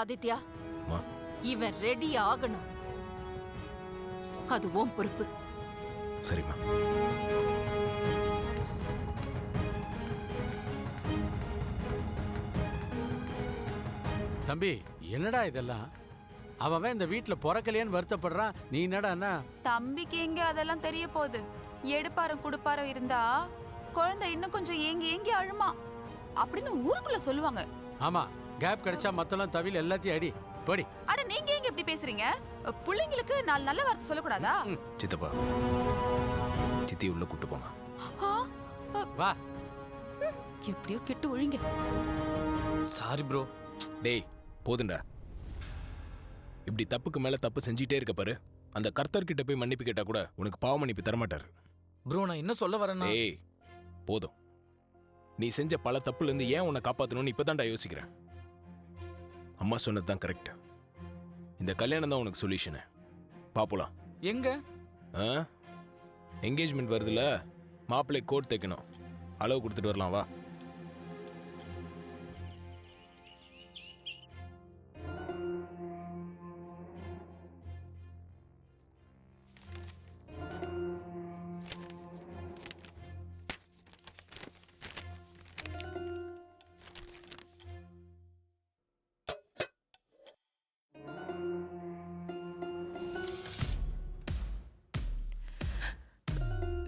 ஆதித்யா, இவன் ரெடி ஆகணும். அது உன் பொறுப்பு. சரிம்மா. தம்பி, என்னடா இதெல்லாம்? அவன் இந்த வீட்டுல பிறக்கலையேன்னு வருத்தப்படுறான். நீ என்னடா? தம்பிக்கு எங்க அதெல்லாம் தெரிய போகுது. எடுப்பாரம் குடுப்பாரம் இருந்தா குழந்தை இன்னும் கொஞ்சம் ஏங்கி ஏங்கி அழுமா அப்படின்னு ஊருக்குள்ள சொல்லுவாங்க. ஆமா, கேப் கிடைச்சா மத்தெல்லாம் தவில எல்லாத்தையும் அடி போடி. அட நீங்க எங்க இப்படி பேசுறீங்க? பிள்ளைங்களுக்கு நாலு நல்ல வார்த்தை சொல்லக்கூடாதா? சித்தப்பா, சித்தி உள்ள கூட்டு போங்க. வா. எப்படியோ கெட்டு ஒழுங்க. Sorry bro. டேய் போதுண்டா. இப்படி தப்புக்கு மேல தப்பு செஞ்சிட்டே இருக்க பாரு. அந்த கர்த்தர்கிட்ட போய் மன்னிப்பு கேட்டா கூட உனக்கு பாவ மன்னிப்பு தரமாட்டாரு. ப்ரோ, நான் என்ன சொல்ல வரேன்னா, ஏய் போதும். நீ செஞ்ச பல தப்புல இருந்து ஏன் உன்னை காப்பாத்தணும்னு இப்பதான்டா யோசிக்கிறேன். அம்மா சொன்னதுதான் கரெக்ட். இந்த கல்யாணம் தான் உனக்கு சொல்யூஷனு. பாப்போலாம். எங்க என்கேஜ்மெண்ட் வருதுல, மாப்பிள்ளை கோட் தைக்கணும். அளவு கொடுத்துட்டு வரலாம், வா.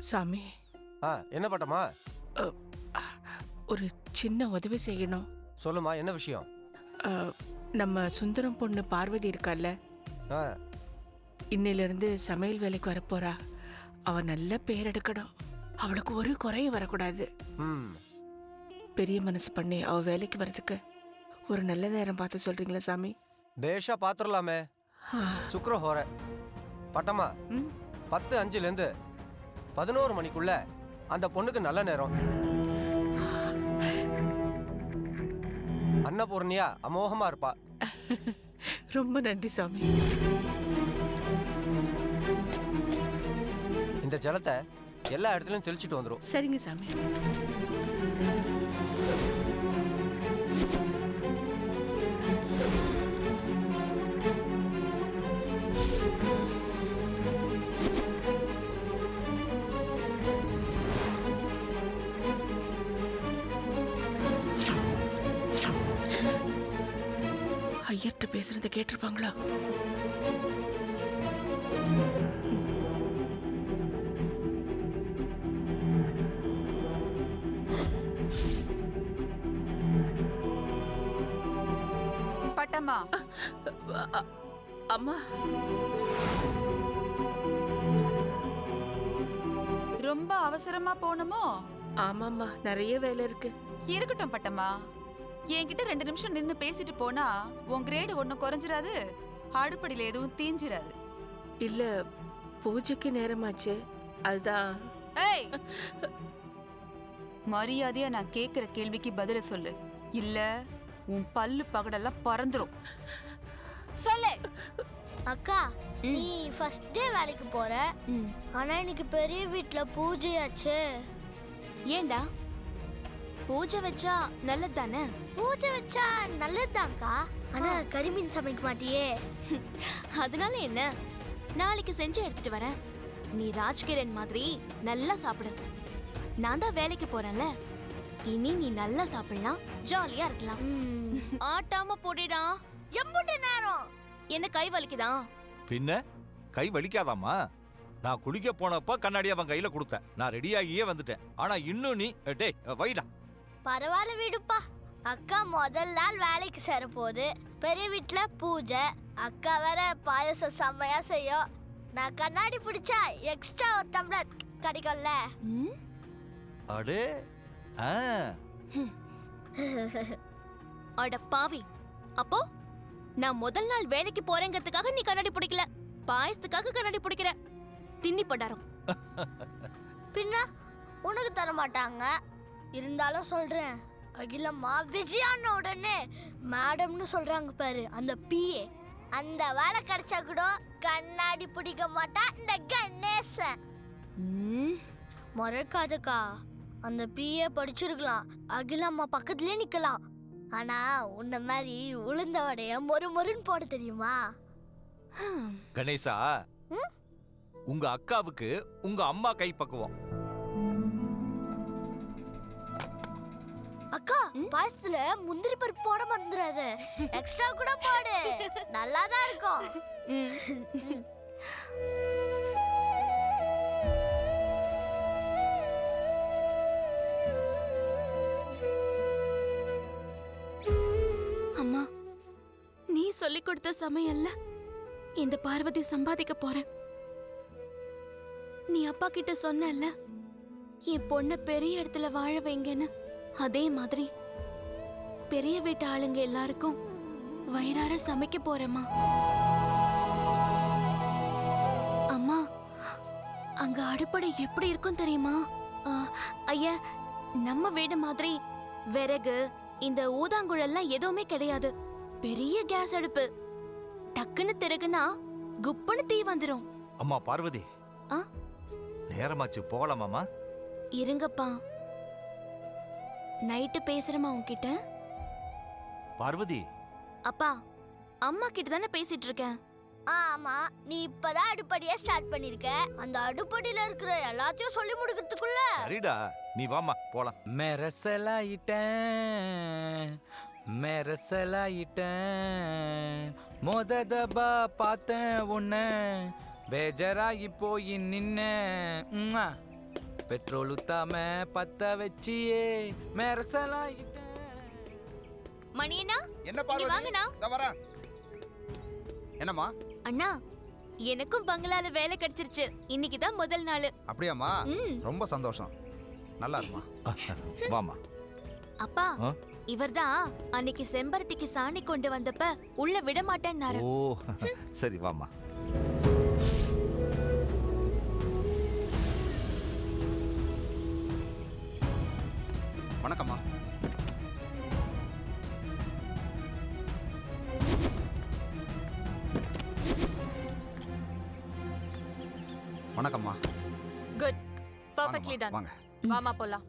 சாமி, என்ன பட்டமா? ஒரு சின்ன உதவி செய்யணும். சொல்லுமா, என்ன விஷயம்? நம்ம சுந்தரம் பொண்ணு பார்வதி இருக்கால, இன்னிலிருந்து சமையல் வேலைக்கு வரப்போறா. அவ நல்ல பேர் எடுக்கணும். அவளுக்கு ஒரு குறையும் வரக்கூடாது. பெரிய மனசு பண்ணி அவ வேலைக்கு வர்றதுக்கு ஒரு நல்ல நேரம் பார்த்து சொல்றீங்களா சாமி? பேஷா பாத்துரலாமே. சுக்ர ஹோர பட்டமா 10:05 11 மணிக்குள்ள அந்த பொண்ணுக்கு நல்ல நேரம். அன்னபூர்ணியா அமோகமா இருப்பா. ரொம்ப நன்றி சாமி. இந்த ஜலத்தை எல்லா இடத்துலயும் தெளிச்சிட்டு வந்துரும். சரிங்க சாமி. ஐயர்கிட்ட பேசுறத கேட்டிருப்பாங்களா? பட்டம்மா. அம்மா, ரொம்ப அவசரமா போகணுமோ? ஆமாம்மா, நிறைய வேலை இருக்கு. இருக்கட்டும் பட்டம்மா. என்கிட்ட 2 நிமிஷம் நின்னு பேசிட்டு போனா உன் கிரேடு ஒன்னும் குறைஞ்சிராது, அடுப்படியில எதுவும் தீஞ்சிராது. இல்ல, பூஜைக்கு நேரமாச்சு, அதுதான். ஏய், மரியாதையா நான் கேக்குற கேள்விக்கு பதில சொல்லு, இல்ல உன் பல்லு பகடெல்லாம் பறந்துரும். சொல்லு. அக்கா, நீ ஃபர்ஸ்ட் டே வேலைக்கு போற, ஆனா இன்னைக்கு பெரிய வீட்ல பூஜையாச்சு. ஏண்டா? பூஜை வச்சா நல்லது தானே? பூஜை வச்சா நல்லதுதான்க்கா, ஆனா கரிமீன் சமைக்க மாட்டியே. அதனால என்ன, நாளைக்கு செஞ்சு எடுத்துட்டு வரேன். நீ ராஜ்கிரண் மாதிரி நல்லா சாப்பிடு. நான் தான் வேலைக்கு போறேன்ல, இனி நீ நல்லா சாப்பிடலாம், ஜாலியா இருக்கலாம். ஆட்டாம போடிடா. எம்புட்டு நேரம் என்ன கை வலிக்குதா? பின்ன கை வலிக்காதாமா? நான் குளிக்க போனப்ப கண்ணாடி அவன் கையில கொடுத்தேன். நான் ரெடியாகியே வந்துட்டேன். ஆனா இன்னும் நீ டேய் வைடா. பரவாயில்ல விடுப்பா. அக்கா முதல் நாள் வேலைக்கு சேர போது, பெரிய வீட்டுல பூஜை, அக்கா வேற பாயசம் செம்மையா செய்யும். நான் கண்ணாடி பிடிச்சா எக்ஸ்ட்ரா ஒரு டம்ளர் கிடைக்கும்ல. அடே அட பாவி, அப்போ நான் முதல் நாள் வேலைக்கு போறேங்கிறதுக்காக நீ கண்ணாடி பிடிக்கல, பாயசத்துக்காக கண்ணாடி பிடிக்கிற. தின்னி பண்டாரம். பின்ன உனக்கு தர மாட்டாங்க. இருந்தாலும் சொல்றேன், அகிலம்மா விஜயான்னு உடனே மேடம்னு சொல்றாங்க பாரு, அந்த பிஏ, அந்த வேலை கிடைச்சா கூட கண்ணாடி பிடிக்க மாட்டா இந்த கணேசன். மறக்காதுக்கா, அந்த பிஏ படிச்சிருக்கலாம், அகிலம்மா பக்கத்துலயே நிக்கலாம். ஆனா உன்ன மாதிரி உளுந்த வடைய மொறு மொறுன்னு போட தெரியுமா? கணேசா, உங்க அக்காவுக்கு உங்க அம்மா கை பக்குவம். அக்கா, பாயசத்துல முந்திரி பருப்பு போட மறந்துடாத. எக்ஸ்ட்ரா கூட போடு, நல்லாதான் இருக்கும். அம்மா, நீ சொல்லி கொடுத்த சமையல்ல இந்த பார்வதி சம்பாதிக்க போறேன். நீ அப்பா கிட்ட சொன்னல என் பொண்ண பெரிய இடத்துல வாழ வைங்கன்னு, அதே மாதிரி பெரிய வீட்டு ஆளுங்க எல்லாருக்கும் வயிறார சமைக்க போறேம்மா. அம்மா, அங்க அடுப்படை எப்படி இருக்கும் தெரியுமா? ஐயா, நம்ம வீடு மாதிரி விறகு இந்த ஊதாங்குழல்லாம் எதுவுமே கிடையாது. பெரிய கேஸ் அடுப்பு. டக்குன்னு திறகுனா குப்புன்னு தீ வந்துரும். அம்மா பார்வதி, ஆ? நேரமாச்சு, போகலாமாமா? இருங்கப்பா, நைட்டு பேசுறமா உன்கிட்ட. பார்வதி, அப்பா, அம்மா கிட்ட தானே பேசிட்டு இருக்கேன். ஆமா, நீ இப்பதான் அடுப்படியே ஸ்டார்ட் பண்ணிருக்க. அந்த அடுப்படியில இருக்கிற எல்லாத்தையும் சொல்லி முடிக்கிறதுக்குள்ள சரிடா, நீ வாமா போலாம். மெரசலாயிட்டேன் மொததபா பார்த்தேன் உன்னை பேஜராகி போய் நின்ன பெட்ரோல் ஊத்தாம பத்த வச்சியே மெரசலாயிட்டேன். மணியண்ணா, என்ன இங்க பார்வதி? வாங்கண்ணா. இதோ வரேன். என்னம்மா? அண்ணா, எனக்கும் பங்களால வேலை கிடைச்சிருச்சு. இன்னைக்கு தான் முதல் நாள். அப்படியாம்மா? ம். ரொம்ப சந்தோஷம். நல்லா இருக்குமா? வாமா. அப்பா, ஆ? இவர்தான் அன்னைக்கு செம்பருத்திக்கு சாணி கொண்டு வந்தப்ப உள்ள விட மாட்டேன்னாரு. ஓ, சரி வாமா. வணக்கம்மா. வணக்கம்மா. Good, perfectly done. வாங்க. வாமா போலாம்.